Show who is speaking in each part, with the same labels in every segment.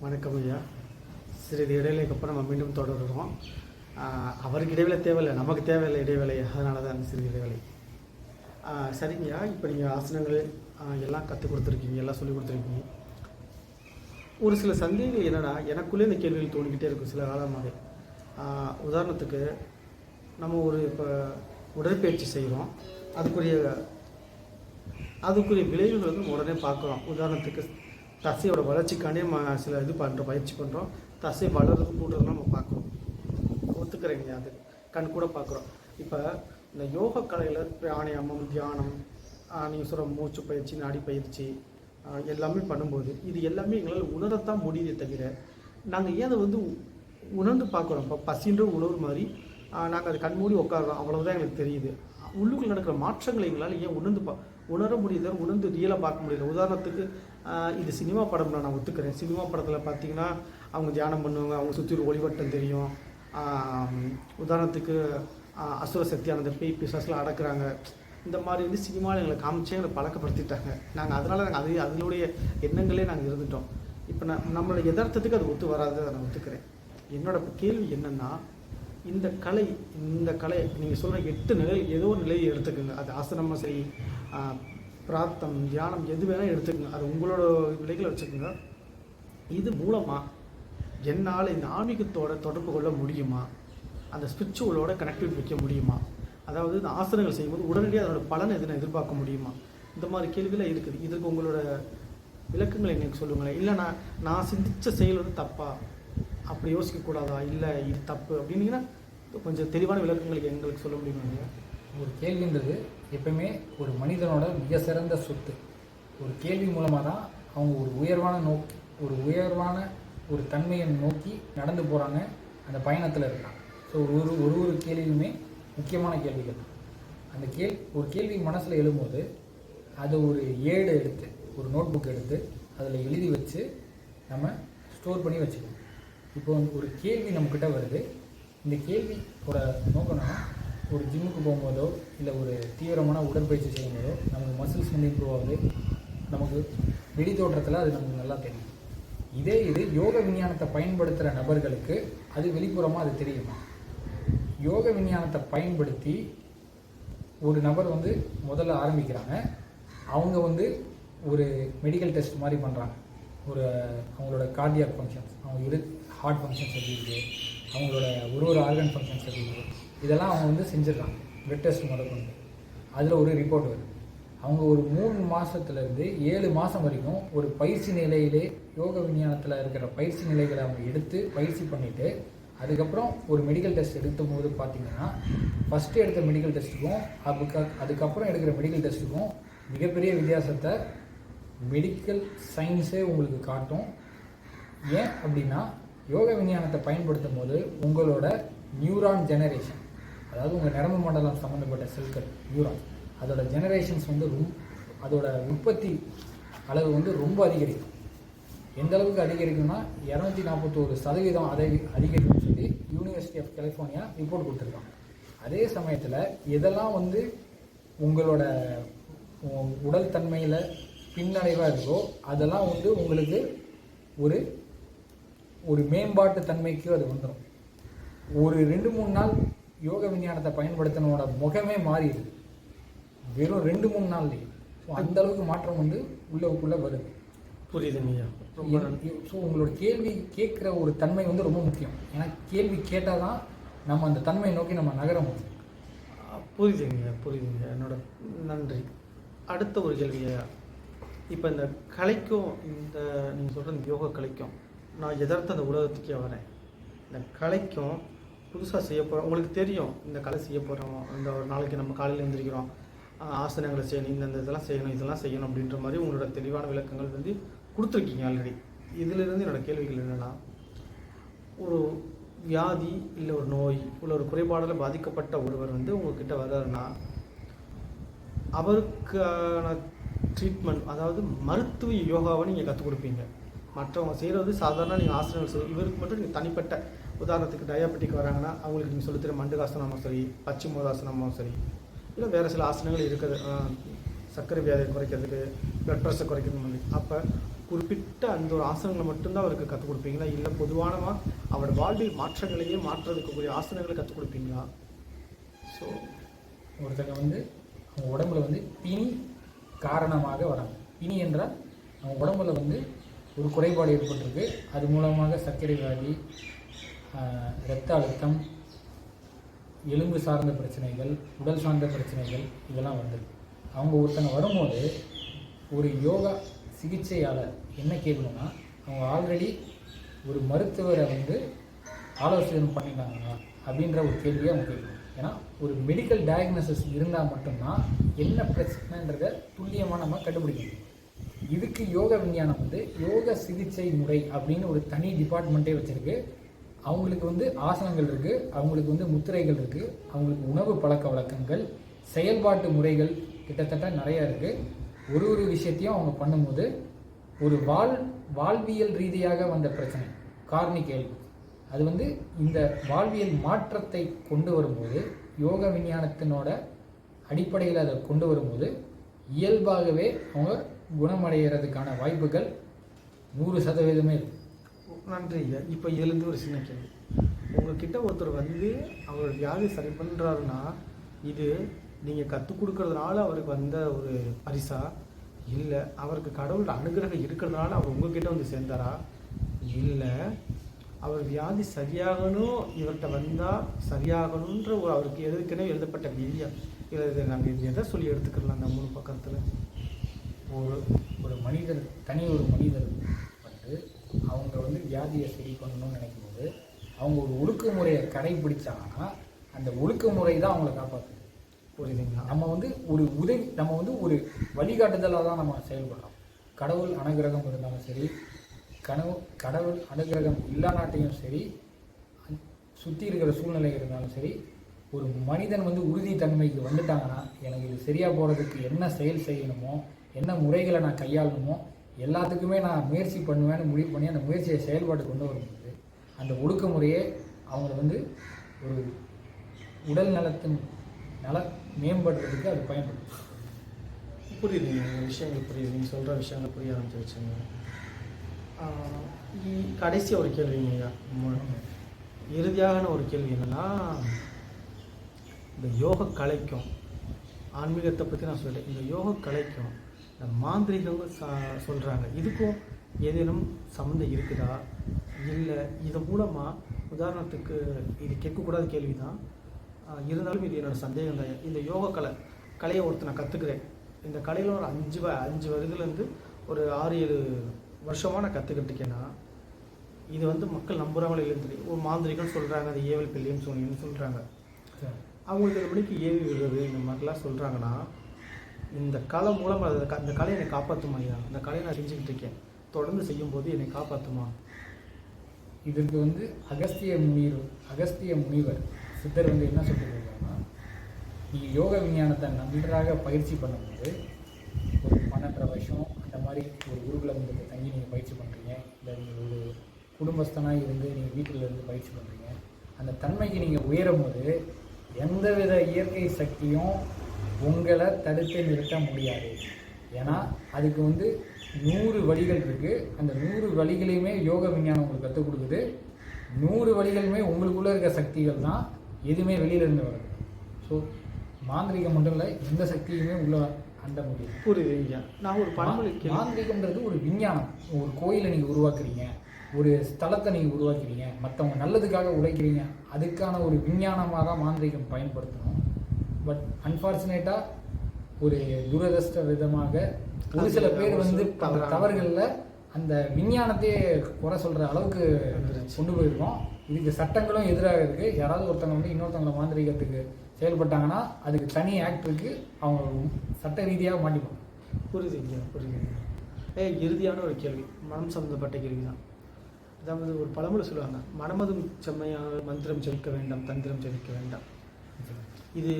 Speaker 1: வணக்கம் ஐயா. சிறிது இடைவேளைக்கு அப்புறம் நம்ம மீண்டும் தொடருவோம். அவருக்கு இடைவேளை தேவையில்லை, நமக்கு தேவையில்லை இடைவேளை, அதனால தான் சிறிது இடைவேளை. சரிங்கய்யா, இப்போ நீங்கள் ஆசனங்கள் எல்லாம் கற்றுக் கொடுத்துருக்கீங்க, எல்லாம் சொல்லிக் கொடுத்துருக்கீங்க. ஒரு சில சந்தேகங்கள் என்னென்னா, எனக்குள்ளே இந்த கேள்விகள் தோணிக்கிட்டே இருக்கும் சில காலமாக. உதாரணத்துக்கு நம்ம ஒரு இப்போ உடற்பயிற்சி செய்கிறோம், அதுக்குரிய விளைவுகள் வந்து உடனே பார்க்குறோம். உதாரணத்துக்கு தசையோட வளர்ச்சிக்காண்டே சில இது பண்ணுறோம், பயிற்சி பண்ணுறோம். தசை வளர்றது கூடுறதுலாம் நம்ம பார்க்குறோம், ஒத்துக்கிறீங்க, அது கண் கூட பார்க்குறோம். இப்போ இந்த யோக கலையில் பிராணாயாமம், தியானம், நீங்கள் சொல்கிற மூச்சு பயிற்சி, நாடி பயிற்சி எல்லாமே பண்ணும்போது இது எல்லாமே எங்களால் உணரத்தான் முடியுதே தவிர நாங்கள் ஏன் அதை வந்து உணர்ந்து பார்க்குறோம். இப்போ பசின்ற உணர்வு மாதிரி நாங்கள் அது கண்மூடி உட்காடுறோம், அவ்வளோதான் எங்களுக்கு தெரியுது. உள்ளுக்குள் நடக்கிற மாற்றங்களை எங்களால் ஏன் உணர முடியுது, உணர்ந்து ரியலாக பார்க்க முடியல. உதாரணத்துக்கு இது சினிமா படம்னா நான் ஒத்துக்கிறேன். சினிமா படத்தில் பார்த்தீங்கன்னா அவங்க தியானம் பண்ணுவாங்க, அவங்க சுற்றி ஒரு ஒளிவட்டம் தெரியும். உதாரணத்துக்கு அசுர சக்தியான பேய் பிசாஸ்லாம் அடக்குறாங்க. இந்த மாதிரி வந்து சினிமாவில் எங்களை காமிச்சே எங்களை பழக்கப்படுத்திட்டாங்க. நாங்கள் அதனுடைய எண்ணங்களே நாங்கள் இருந்துட்டோம். இப்போ நம்மளோட யதார்த்தத்துக்கு அது ஒத்து வராது, அதை நான் ஒத்துக்கிறேன். என்னோட கேள்வி என்னென்னா, இந்த கலை நீங்கள் சொல்கிற 8 நிலை ஏதோ ஒரு நிலையை எடுத்துக்கோங்க. அது ஆசனமாக சரி, பிரார்த்தம், தியானம், எது வேணால் எடுத்துக்கோங்க. அது உங்களோட நிலைகளை வச்சுக்கோங்க. இது மூலமாக என்னால் இந்த ஆன்மீகத்தோட தொடர்பு கொள்ள முடியுமா, அந்த ஸ்பிரிச்சுவலோட கனெக்டிவிட்டி வைக்க முடியுமா, அதாவது இந்த ஆசனங்கள் செய்யும்போது உடனடியாக அதோட பலனை எதுன்னு எதிர்பார்க்க முடியுமா, இந்த மாதிரி கேள்விகள் இருக்குது. இதுக்கு உங்களோட விளக்கங்களை எங்களுக்கு சொல்லுங்களேன். இல்லை நான் சிந்தித்த செயல் வந்து தப்பா, அப்படி யோசிக்கக்கூடாதா, இல்லை இது தப்பு அப்படின்னீங்கன்னா கொஞ்சம் தெளிவான விளக்கங்களுக்கு எங்களுக்கு சொல்ல முடியுமா? இல்லையா,
Speaker 2: ஒரு கேள்வின்றது எப்பவுமே ஒரு மனிதனோட மிக சிறந்த சொத்து. ஒரு கேள்வி மூலமாக தான் அவங்க ஒரு உயர்வான ஒரு தன்மையை நோக்கி நடந்து போகிறாங்க, அந்த பயணத்தில் இருக்காங்க. ஸோ ஒரு கேள்வியுமே முக்கியமான கேள்விகள். அந்த ஒரு கேள்வி மனசில் எழும்போது அதை ஒரு ஏடு எடுத்து, ஒரு நோட் புக் எடுத்து அதில் எழுதி வச்சு நம்ம ஸ்டோர் பண்ணி வச்சுக்கணும். இப்போ ஒரு கேள்வி நம்மக்கிட்ட வருது. இந்த கேள்வியோட நோக்கம்னா, ஒரு ஜிம்முக்கு போகும்போதோ இல்லை ஒரு தீவிரமான உடற்பயிற்சி செய்யும்போதோ நமக்கு மசில்ஸ் வந்து இம்ப்ரூவ் ஆகுது, நமக்கு வெளி தோற்றத்தில் அது நமக்கு நல்லா தெரியும். இது யோக விஞ்ஞானத்தை பயன்படுத்துகிற நபர்களுக்கு அது வெளிப்புறமாக அது தெரியுமா? யோக விஞ்ஞானத்தை பயன்படுத்தி ஒரு நபர் வந்து முதல்ல ஆரம்பிக்கிறாங்க. அவங்க வந்து ஒரு மெடிக்கல் டெஸ்ட் மாதிரி பண்ணுறாங்க. அவங்களோட கார்டியாக் ஃபங்க்ஷன்ஸ், அவங்க ஹார்ட் ஃபங்க்ஷன்ஸ் எப்படி இருக்குது, அவங்களோட ஒரு ஆர்கன் ஃபங்க்ஷன்ஸ் எப்படி இருக்குது, இதெல்லாம் அவங்க வந்து செஞ்சிடறாங்க. பிளட் டெஸ்ட் முதற்கொண்டு அதில் ஒரு ரிப்போர்ட் வருது. அவங்க ஒரு 3 மாதத்துலேருந்து 7 மாதம் வரைக்கும் ஒரு பயிற்சி நிலையிலே யோக விஞ்ஞானத்தில் இருக்கிற பயிற்சி நிலைகளை அவங்க எடுத்து பயிற்சி பண்ணிவிட்டு அதுக்கப்புறம் ஒரு மெடிக்கல் டெஸ்ட் எடுக்கும் போது பார்த்திங்கன்னா, ஃபஸ்ட்டு எடுத்த மெடிக்கல் டெஸ்ட்டுக்கும் அதுக்கப்புறம் எடுக்கிற மெடிக்கல் டெஸ்ட்டுக்கும் மிகப்பெரிய வித்தியாசத்தை மெடிக்கல் சயின்ஸே உங்களுக்கு காட்டும். ஏன் அப்படின்னா, யோக விஞ்ஞானத்தை பயன்படுத்தும் போது உங்களோட நியூரான் ஜெனரேஷன், அதாவது உங்கள் நரம்பு மண்டலம் சம்மந்தப்பட்ட செல்கள் நியூரான், அதோட ஜெனரேஷன்ஸ் வந்து அதோட உற்பத்தி அளவு வந்து ரொம்ப அதிகரிக்கும். எந்த அளவுக்கு அதிகரிக்கும்னா 241% அதை அதிகரிக்கும்னு சொல்லி யூனிவர்சிட்டி ஆஃப் கலிஃபோர்னியா ரிப்போர்ட் கொடுத்துருக்காங்க. அதே சமயத்தில் எதெல்லாம் வந்து உங்களோட உடல் தன்மையில் பின்னடைவாக இருக்கோ அதெல்லாம் வந்து உங்களுக்கு ஒரு மேம்பாட்டு தன்மைக்கு அது வந்துடும். ஒரு 2-3 நாள் யோக விஞ்ஞானத்தை பயன்படுத்தினோட முகமே மாறிடுது, வெறும் 2-3 நாள்லேயே. ஸோ அந்த அளவுக்கு மாற்றம் வந்து உள்ளே வருது.
Speaker 1: புரியுதுங்கய்யா.
Speaker 2: ஸோ உங்களோட கேள்வி கேட்குற ஒரு தன்மை வந்து ரொம்ப முக்கியம். ஏன்னா கேள்வி கேட்டால் தான் நம்ம அந்த தன்மையை நோக்கி நம்ம நகர முடியும்.
Speaker 1: புரியுதுங்க. என்னோட நன்றி. அடுத்த ஒரு கேள்வியா, இப்போ இந்த கலைக்கும் நீங்கள் சொல்கிற இந்த யோகா கலைக்கும் நான் எதார்த்த அந்த உலகத்துக்கே வரேன். இந்த கலைக்கும் புதுசாக செய்ய போகிறோம், உங்களுக்கு தெரியும் இந்த கலை செய்ய போகிறோம், இந்த ஒரு நாளைக்கு நம்ம காலையில் எழுந்திரிக்கிறோம், ஆசனங்களை செய்யணும், இந்த இதெல்லாம் செய்யணும் அப்படின்ற மாதிரி உங்களோட தெளிவான விளக்கங்கள் வந்து கொடுத்துருக்கீங்க ஆல்ரெடி. இதிலிருந்து என்னோடய கேள்விகள் என்னென்னா, ஒரு வியாதி இல்லை ஒரு நோய் இல்லை ஒரு குறைபாடில் பாதிக்கப்பட்ட ஒருவர் வந்து உங்கள்கிட்ட வர்றாருன்னா அவருக்கான ட்ரீட்மெண்ட், அதாவது மருத்துவ யோகாவை நீங்கள் கற்றுக் கொடுப்பீங்க. மற்றவங்க செய்கிறது சாதாரண நீங்கள் ஆசனங்கள் செய்யும், இவருக்கு மட்டும் நீங்கள் தனிப்பட்ட, உதாரணத்துக்கு டயாபெட்டிக் வராங்கன்னா அவங்களுக்கு நீங்கள் சொல்லித்தர மண்டுகாசனமும் சரி, பச்சிமோதாசனமும் சரி, இல்லை வேறு சில ஆசனங்கள் இருக்குது சர்க்கரை வியாதியை குறைக்கிறதுக்கு, பிளட் ப்ரெஷர் குறைக்கிறது மாதிரி. அப்போ குறிப்பிட்ட அந்த ஒரு ஆசனங்களை மட்டும்தான் அவருக்கு கற்றுக் கொடுப்பீங்களா, இல்லை பொதுவானமா அவரோட வாழ்வில் மாற்றங்களையே மாற்றுறதுக்குரிய ஆசனங்களை கற்றுக் கொடுப்பீங்களா? ஸோ
Speaker 2: ஒருத்தங்க வந்து அவங்க உடம்புல வந்து பிணி காரணமாக வராங்க. பிணி என்றால் அவங்க உடம்புல வந்து ஒரு குறைபாடு ஏற்பட்டிருக்கு, அது மூலமாக சர்க்கரை வியாதி, இரத்த அழுத்தம், எலும்பு சார்ந்த பிரச்சனைகள், உடல் சார்ந்த பிரச்சனைகள் இதெல்லாம் வந்துருக்கு. அவங்க ஒருத்தங்க வரும்போது ஒரு யோகா சிகிச்சையாளர் என்ன கேட்கணும்னா, அவங்க ஆல்ரெடி ஒரு மருத்துவரை வந்து ஆலோசனை பண்ணிட்டாங்களா அப்படின்ற ஒரு கேள்வியை அவங்க கேட்கணும். ஏன்னா ஒரு மெடிக்கல் டயக்னோசிஸ் இருந்தால் மட்டும்தான் என்ன பிரச்சனைன்றதை துல்லியமாக நம்ம கண்டுபிடிக்க முடியும். இதுக்கு யோக விஞ்ஞானம் வந்து யோக சிகிச்சை முறை அப்படின்னு ஒரு தனி டிபார்ட்மெண்ட்டே வச்சுருக்கு. அவங்களுக்கு வந்து ஆசனங்கள் இருக்குது, அவங்களுக்கு வந்து முத்திரைகள் இருக்குது, அவங்களுக்கு உணவு பழக்க வழக்கங்கள், செயல்பாட்டு முறைகள் கிட்டத்தட்ட நிறையா இருக்குது. ஒரு விஷயத்தையும் அவங்க பண்ணும்போது ஒரு வாழ்வியல் ரீதியாக வந்த பிரச்சனை கார்னிக், அது வந்து இந்த வாழ்வியல் மாற்றத்தை கொண்டு வரும்போது யோக விஞ்ஞானத்தினோட அடிப்படையில் அதை கொண்டு வரும்போது இயல்பாகவே அவங்க குணமடைகிறதுக்கான வாய்ப்புகள் 100% இருக்கு.
Speaker 1: நன்றி ஐயா. இப்போ இதுலேருந்து ஒரு சின்ன கேள்வி. உங்கள்கிட்ட ஒருத்தர் வந்து அவர் வியாதி சரி பண்ணுறாருன்னா, இது நீங்கள் கற்றுக் கொடுக்கறதுனால அவருக்கு வந்த ஒரு பரிசா, இல்லை அவருக்கு கடவுளோட அனுகிரகம் இருக்கிறதுனால அவர் உங்ககிட்ட வந்து சேர்ந்தாரா, இல்லை அவர் வியாதி சரியாகணும் இவர்கிட்ட வந்தால் சரியாகணுன்ற ஒரு அவருக்கு எதுக்குன்னே எழுதப்பட்ட விதியா, இதை நாங்கள் எதை சொல்லி எடுத்துக்கலாம்? அந்த 3 பக்கத்தில்
Speaker 2: ஒரு மனிதர் ஒரு மனிதர் வந்து அவங்க வந்து வியாதியை சரி பண்ணணும்னு நினைக்கும்போது அவங்க ஒரு ஒழுக்குமுறையை கடைபிடிச்சாங்கன்னா அந்த ஒழுக்குமுறை தான் அவங்கள காப்பாற்றுது. புரியுதுங்களா? நம்ம வந்து ஒரு வழிகாட்டுதலாக தான் நம்ம செயல்படுறோம். கடவுள் அனுகிரகம் இருந்தாலும் சரி, கடவுள் அனுகிரகம் இல்லானாட்டையும் சரி, சுற்றி இருக்கிற சூழ்நிலை இருந்தாலும் சரி, ஒரு மனிதன் வந்து உறுதித்தன்மைக்கு வந்துட்டாங்கன்னா எனக்கு இது சரியாக போகிறதுக்கு என்ன செயல் செய்யணுமோ, என்ன முறைகளை நான் கையாளணுமோ எல்லாத்துக்குமே நான் முயற்சி பண்ணுவேன்னு முடிவு பண்ணி அந்த முயற்சியை செயல்பாடு கொண்டு வரும்போது அந்த ஒழுக்கமுறையே அவங்கள வந்து ஒரு உடல் நலத்தின் மேம்படுறதுக்கு அது பயன்படும்.
Speaker 1: புரியுதுங்க, விஷயங்கள் புரியுது, நீங்கள் சொல்கிற விஷயங்கள் புரிய ஆரம்பிச்சிருச்சுங்க. கடைசி ஒரு கேள்விங்க, இறுதியான ஒரு கேள்வி என்னென்னா, இந்த யோக கலைக்கும் ஆன்மீகத்தை பற்றி நான் சொல்லிட்டேன், இந்த யோக கலைக்கும் இந்த மாந்திரிகங்கள் சொல்கிறாங்க, இதுக்கும் ஏதேனும் சம்மந்தம் இருக்குதா, இல்லை இது மூலமாக உதாரணத்துக்கு இது கேட்கக்கூடாத கேள்வி தான் இருந்தாலும் இது என்னோடய சந்தேகம் தான். இந்த யோக கலையை ஒருத்தர் நான் கற்றுக்கிறேன், இந்த கலையில் ஒரு 5 வருதுலேருந்து ஒரு 6-7 வருஷமாக நான் கற்றுக்கிட்டுருக்கேன்னா, இது வந்து மக்கள் நம்புகிறாங்களோ இல்லைன்னு தெரியும். ஒரு மாந்திரிகம் சொல்கிறாங்க, அது ஏவல் பிள்ளைன்னு சொன்னீங்கன்னு சொல்கிறாங்க, அவங்களுக்கு 2 மணிக்கு ஏவி விடுறது இந்த மாதிரிலாம் சொல்கிறாங்கன்னா, இந்த கலை மூலமாக அந்த கலையை என்னை காப்பாற்றுமா ஐயா? அந்த கலையை நான் செஞ்சுக்கிட்டு இருக்கேன், தொடர்ந்து செய்யும்போது என்னை காப்பாற்றுமா?
Speaker 2: இதற்கு வந்து அகஸ்திய முனிவர் சித்தர் வந்து என்ன சொல்லியிருக்காங்கன்னா, நீங்கள் யோக விஞ்ஞானத்தை நன்றாக பயிற்சி பண்ணும்போது ஒரு 12 வருஷம் அந்த மாதிரி ஒரு குருகுலத்துக்கு தங்கி நீங்கள் பயிற்சி பண்ணுறீங்க, இல்லை நீங்கள் ஒரு குடும்பஸ்தனாக இருந்து நீங்கள் வீட்டில் இருந்து பயிற்சி பண்ணுறீங்க, அந்த தன்மைக்கு நீங்கள் உயரும் போது எந்தவித இயற்கை சக்தியும் உங்களை தடுத்து நிறுத்த முடியாது. ஏன்னா அதுக்கு வந்து 100 வழிகள் இருக்குது. அந்த 100 வழிகளையுமே யோக விஞ்ஞானம் உங்களுக்கு கற்றுக் கொடுக்குது. 100 வழிகளுமே உங்களுக்குள்ளே இருக்க சக்திகள் தான், எதுவுமே வெளியிலேருந்து வருது. ஸோ மாந்திரிகம் மட்டும் இல்லை, எந்த சக்தியுமே உள்ள அண்ட முடியும்.
Speaker 1: புரியுது. நான் ஒரு பழமொழி,
Speaker 2: மாந்திரிகம்ன்றது ஒரு விஞ்ஞானம். ஒரு கோயிலை நீங்கள் உருவாக்குறீங்க, ஒரு ஸ்தலத்தை நீங்கள் உருவாக்குறீங்க, மற்றவங்க நல்லதுக்காக உழைக்கிறீங்க, அதுக்கான ஒரு விஞ்ஞானமாக தான் மாந்திரிகம் பயன்படுத்தணும். பட் அன்ஃபார்ச்சுனேட்டாக ஒரு துரதிர்ஷ்ட விதமாக ஒரு சில பேர் வந்து தவறுகளில் அந்த விஞ்ஞானத்தையே குறை சொல்கிற அளவுக்கு கொண்டு போயிருக்கோம். இதுக்கு சட்டங்களும் எதிராக இருக்குது. யாராவது ஒருத்தவங்க வந்து இன்னொருத்தவங்களை மாந்திரிகத்துக்கு செயல்பட்டாங்கன்னா அதுக்கு தனி ஆக்ட் இருக்குது, அவங்க சட்ட ரீதியாக மாட்டிப்பாங்க.
Speaker 1: புரியுதுங்க. இறுதியான ஒரு கேள்வி, மனம் சம்மந்தப்பட்ட கேள்வி தான். அதாவது ஒரு பழமொழி சொல்லுவாங்க, மனமதும் செம்மையாக மந்திரம் செவிக்க வேண்டாம், தந்திரம் செவிக்க வேண்டாம். இது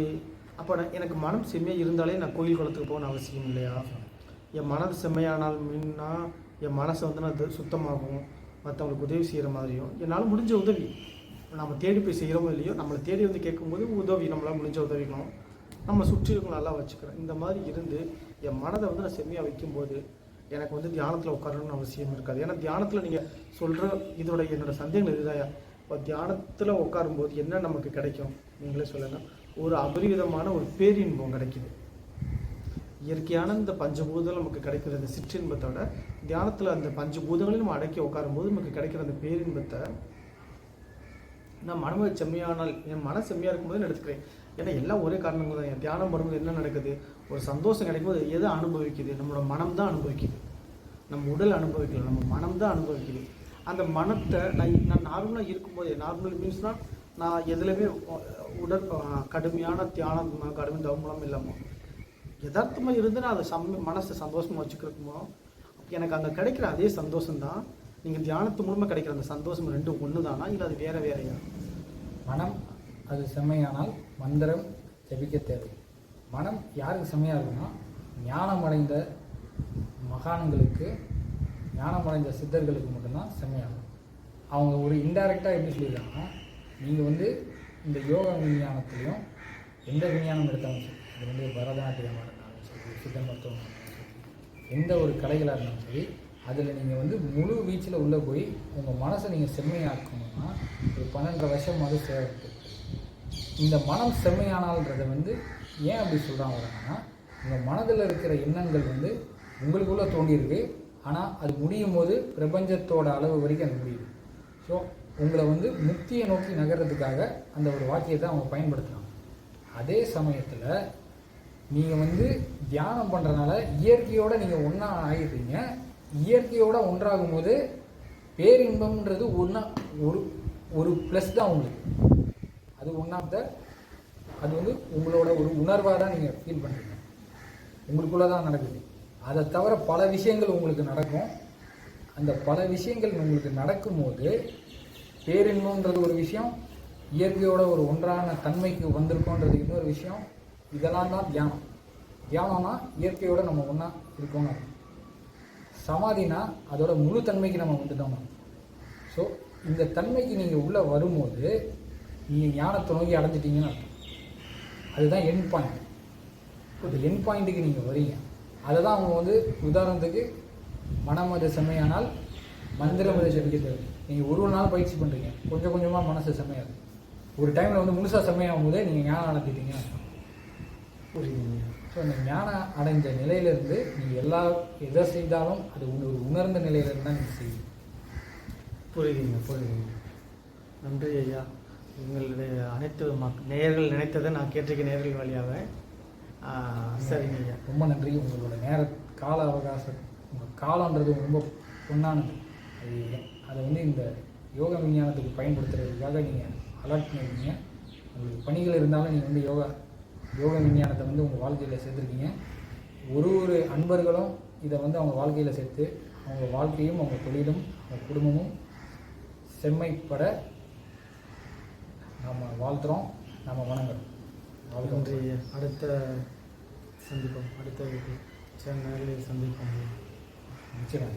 Speaker 1: அப்போ எனக்கு மனம் செம்மையாக இருந்தாலே நான் கோயில் குளத்துக்கு போகணும் அவசியம் இல்லையா? என் மனது செம்மையானால் முன்னா என் மனசை வந்து நான் சுத்தமாகும், மற்றவங்களுக்கு உதவி செய்கிற மாதிரியும் என்னால் முடிஞ்ச உதவி நம்ம தேடி போய் செய்கிறோமோ இல்லையோ, நம்மளை தேடி வந்து கேட்கும்போது உதவி நம்மளால் முடிஞ்ச உதவிக்கணும், நம்ம சுற்றி இருக்கணும் நல்லா வச்சுக்கிறேன். இந்த மாதிரி இருந்து என் மனதை வந்து நான் செம்மையாக வைக்கும்போது எனக்கு வந்து தியானத்தில் உட்காரணும்னு அவசியம் இருக்காது. ஏன்னா தியானத்தில் நீங்கள் சொல்கிற என்னோட சந்தேகங்கள் இதுதான். இப்போ தியானத்தில் உட்காரும்போது என்ன நமக்கு கிடைக்கும் நீங்களே சொல்லுங்கள். ஒரு அபரிவிதமான ஒரு பேரின்பம் கிடைக்குது. இயற்கையான இந்த பஞ்சபூதங்கள் நமக்கு கிடைக்கிற அந்த சிற்றின்பத்தை விட தியானத்தில் அந்த பஞ்சபூதங்களையும் நம்ம அடக்கி உட்காரும்போது நமக்கு கிடைக்கிற அந்த பேரின்பத்தை நான் மனமை செம்மையானால் என் மன செம்மையாக இருக்கும்போது நான் எடுத்துக்கிறேன். ஏன்னா எல்லாம் ஒரே காரணங்கள் தான். என் தியானம் வரும்போது என்ன நடக்குது, ஒரு சந்தோஷம் கிடைக்கும்போது எதை அனுபவிக்குது, நம்மளோட மனம் தான் அனுபவிக்குது. நம்ம உடல் அனுபவிக்கல, நம்ம மனம் தான் அனுபவிக்குது. அந்த மனத்தை நான் நார்மலாக இருக்கும்போது, நார்மல் மீன்ஸ்னால் நான் எதுலையுமே கடுமையான தியானம் கடுமை தவமலம் இல்லாமல் யதார்த்தமாக இருந்து நான் அதை மனசை சந்தோஷமாக வச்சுக்கிறக்குமோ எனக்கு அங்கே கிடைக்கிற அதே சந்தோஷம்தான் நீங்கள் தியானத்து மூலமாக கிடைக்கிற அந்த சந்தோஷம் ரெண்டும் ஒன்று தானா, இல்லை அது வேற வேறையா?
Speaker 2: மனம் அது செம்மையானால் மந்திரம் ஜபிக்க தேவை. மனம் யாருக்கு செம்மையாக இருக்குன்னா ஞானமடைந்த மகான்களுக்கு, ஞானமடைந்த சித்தர்களுக்கு மட்டும்தான் செம்மையாகும். அவங்க ஒரு இன்டைரக்டாக எப்படி சொல்லியிருக்காங்கன்னா, நீங்கள் வந்து இந்த யோகா விஞ்ஞானத்துலேயும் எந்த விஞ்ஞானம் எடுத்தாலும் சரி, அது வந்து பரதநாட்டியமாக இருந்தாலும் சரி, சித்த மருத்துவம் இருந்தாலும் சரி, எந்த ஒரு கலைகளாக இருந்தாலும் சரி, அதில் நீங்கள் வந்து முழு வீச்சில் உள்ளே போய் உங்கள் மனசை நீங்கள் செம்மையாக்கணும்னா ஒரு 12 வருஷமாவது தேவைப்பட்டு. இந்த மனம் செம்மையானால்ன்றதை வந்து ஏன் அப்படி சொல்கிறாங்கன்னா, உங்கள் மனதில் இருக்கிற எண்ணங்கள் வந்து உங்களுக்குள்ளே தோண்டியிருக்கு. ஆனால் அது முடியும் போது பிரபஞ்சத்தோட அளவு வரைக்கும் அது முடியுது. ஸோ உங்களை வந்து முக்தியை நோக்கி நகர்றதுக்காக அந்த ஒரு வாக்கியத்தை அவங்க பயன்படுத்துகிறாங்க. அதே சமயத்தில் நீங்கள் வந்து தியானம் பண்ணுறதுனால இயற்கையோடு நீங்கள் ஒன்றா ஆகிடுறீங்க. இயற்கையோடு ஒன்றாகும் போது பேரின்பம்ன்றது ஒரு ப்ளஸ் தான் உங்களுக்கு. அது ஒன் ஆஃப் த, அது வந்து உங்களோட ஒரு உணர்வாக தான் நீங்கள் ஃபீல் பண்ணுறீங்க, உங்களுக்குள்ளே தான் நடக்குது. அதை தவிர பல விஷயங்கள் உங்களுக்கு நடக்கும். அந்த பல விஷயங்கள் உங்களுக்கு நடக்கும்போது பேரின்பம்ன்றது ஒரு விஷயம், இயற்கையோட ஒரு ஒன்றான தன்மைக்கு வந்திருக்கோன்றது இன்னொரு விஷயம். இதெல்லாம் தான் தியானம். தியானம்னா இயற்கையோட நம்ம ஒன்றா இருக்கோம்னு அர்த்தம். சமாதினா அதோட முழு தன்மைக்கு நம்ம வந்துட்டோம். ஸோ இந்த தன்மைக்கு நீங்கள் உள்ளே வரும்போது நீங்கள் ஞானத்தை நோக்கி அடைஞ்சிட்டிங்கன்னு அர்த்தம். அதுதான் எண்ட் பாயிண்ட். அந்த எண்ட் பாயிண்ட்டுக்கு நீங்கள் வரீங்க. அதை தான் அவங்க வந்து உதாரணத்துக்கு மனம் அது செம்மையானால் மந்திரம் அது ஜபிக்க தேவை. நீங்கள் ஒரு நாள் பயிற்சி பண்ணுறீங்க, கொஞ்சம் கொஞ்சமாக மனசு செம்மையாகுது. ஒரு டைமில் வந்து முழுசாக செம்மையாகும் போதே நீங்கள் ஞானம் அடைஞ்சிட்டீங்கன்னு அர்த்தம். புரியுதுங்க. ஸோ அந்த ஞானம் அடைஞ்ச நிலையிலேருந்து நீங்கள் எதை செய்தாலும் அது ஒரு உணர்ந்த நிலையிலேருந்து தான் நீங்கள் செய்வீங்க.
Speaker 1: புரியுதுங்க. நன்றி ஐயா. உங்களுடைய அனைத்து நேயர்கள் நினைத்ததை நான் கேட்டிருக்க நேயர்கள் வழியாக. சரிங்க ஐயா,
Speaker 2: ரொம்ப நன்றி. உங்களோட கால அவகாசம், உங்கள் காலன்றது ரொம்ப பொன்னானது. அதை வந்து இந்த யோக விஞ்ஞானத்துக்கு பயன்படுத்துறதுக்காக நீங்கள் அலர்ட் பண்ணியிருக்கீங்க. உங்களுக்கு பணிகள் இருந்தாலும் நீங்கள் வந்து யோக விஞ்ஞானத்தை வந்து உங்கள் வாழ்க்கையில் சேர்த்துருக்கீங்க. ஒரு அன்பர்களும் இதை வந்து அவங்க வாழ்க்கையில் சேர்த்து அவங்க வாழ்க்கையும் அவங்க தொழிலும் அவங்க குடும்பமும் செம்மைப்பட நம்ம வாழ்த்துறோம், நம்ம வணங்குறோம்.
Speaker 1: நன்றி. அடுத்த சந்திப்போம், அடுத்த சேனலில் சந்திப்போம்.
Speaker 2: நிச்சயம்.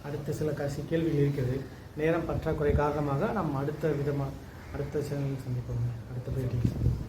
Speaker 1: அடுத்த சில கேள்விகள் இருக்குது. நேரம் பற்றாக்குறை காரணமாக நம்ம அடுத்த சேனலில் சந்திப்போம், அடுத்த பேட்டியில் சந்திப்போம்.